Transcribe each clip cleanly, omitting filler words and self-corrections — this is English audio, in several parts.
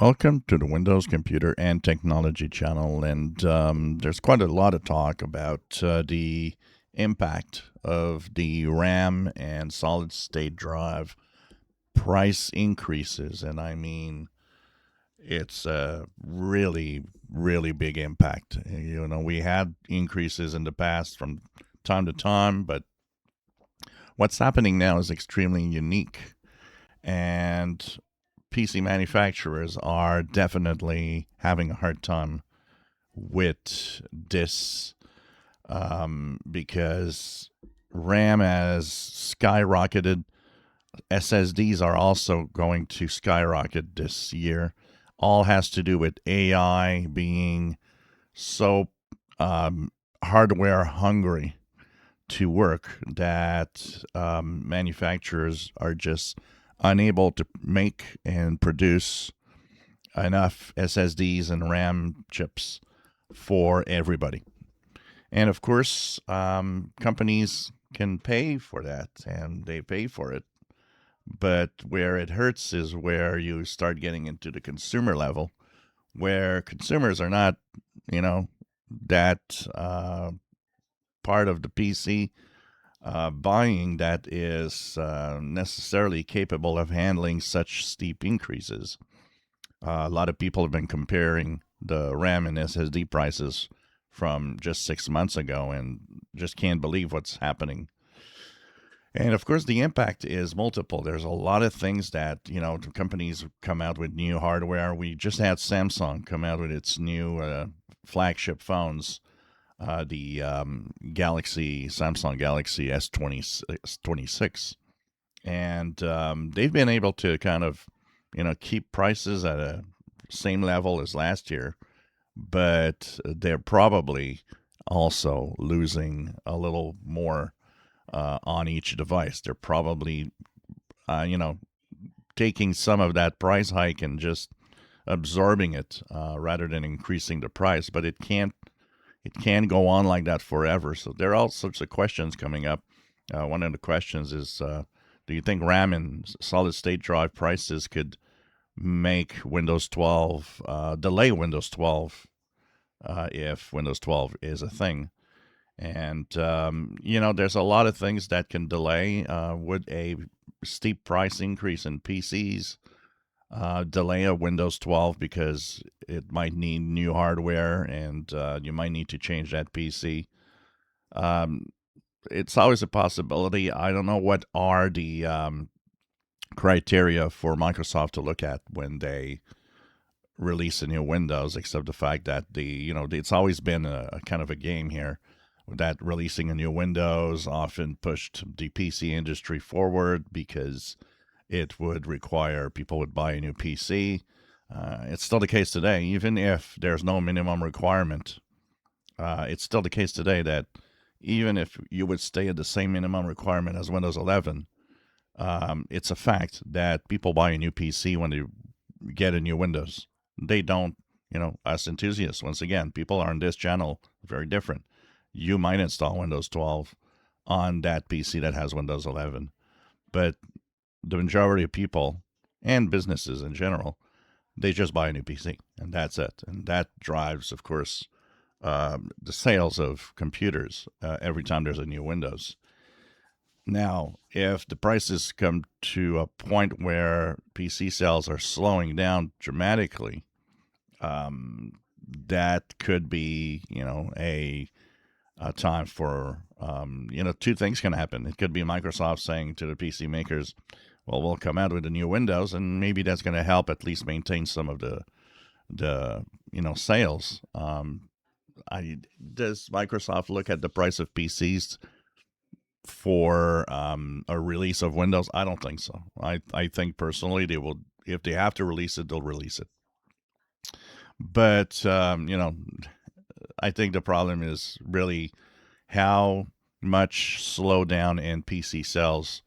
Welcome to the Windows Computer and Technology channel. And there's quite a lot of talk about the impact of the RAM and solid state drive price increases. And I mean, it's a really, really big impact. We had increases in the past from time to time, but what's happening now is extremely unique. And PC manufacturers are definitely having a hard time with this because RAM has skyrocketed. SSDs are also going to skyrocket this year. All has to do with AI being so hardware hungry to work that manufacturers are just unable to make and produce enough SSDs and RAM chips for everybody. And of course, companies can pay for that, and they pay for it. But where it hurts is where you start getting into the consumer level, where consumers are not, that part of the PC buying that is necessarily capable of handling such steep increases. A lot of people have been comparing the RAM and SSD prices from just 6 months ago and just can't believe what's happening. And of course, the impact is multiple. There's a lot of things that, the companies come out with new hardware. We just had Samsung come out with its new flagship phones, the Samsung Galaxy S26. And they've been able to kind of, keep prices at a same level as last year, but they're probably also losing a little more on each device. They're probably, taking some of that price hike and just absorbing it rather than increasing the price. But it can't go on like that forever. So there are all sorts of questions coming up. One of the questions is, do you think RAM and solid state drive prices could make Windows 12, delay Windows 12 if Windows 12 is a thing? And, there's a lot of things that can delay. Would a steep price increase in PCs delay a Windows 12 because it might need new hardware and you might need to change that PC? It's always a possibility. I don't know what are the criteria for Microsoft to look at when they release a new Windows, except the fact that it's always been a kind of a game here that releasing a new Windows often pushed the PC industry forward because it would require people would buy a new PC. It's still the case today, even if there's no minimum requirement. It's still the case today that even if you would stay at the same minimum requirement as Windows 11, it's a fact that people buy a new PC when they get a new Windows. They don't, us enthusiasts, once again, people on this channel, very different. You might install Windows 12 on that PC that has Windows 11, but the majority of people and businesses in general, they just buy a new PC and that's it. And that drives, of course, the sales of computers every time there's a new Windows. Now, if the prices come to a point where PC sales are slowing down dramatically, that could be, a time for, two things can happen. It could be Microsoft saying to the PC makers, well, we'll come out with a new Windows, and maybe that's going to help at least maintain some of the sales. Does Microsoft look at the price of PCs for a release of Windows? I don't think so. I think personally they will, if they have to release it, they'll release it. But I think the problem is really how much slowdown in PC sales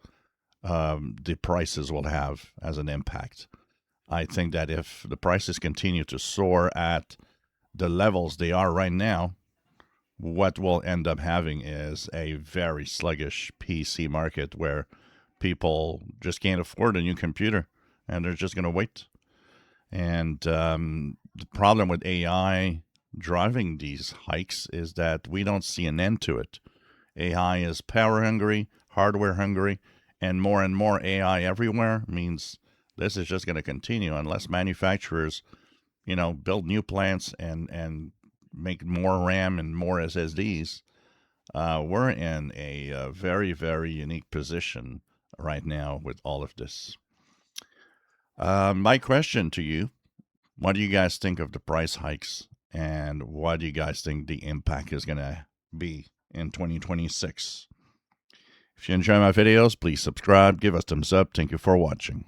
the prices will have as an impact. I think that if the prices continue to soar at the levels they are right now, what we'll end up having is a very sluggish PC market where people just can't afford a new computer and they're just going to wait. And the problem with AI driving these hikes is that we don't see an end to it. AI is power hungry, hardware hungry, and more AI everywhere means this is just going to continue unless manufacturers, build new plants and make more RAM and more SSDs. We're in a very, very unique position right now with all of this. My question to you: what do you guys think of the price hikes, and what do you guys think the impact is going to be in 2026? If you enjoy my videos, please subscribe, give us thumbs up. Thank you for watching.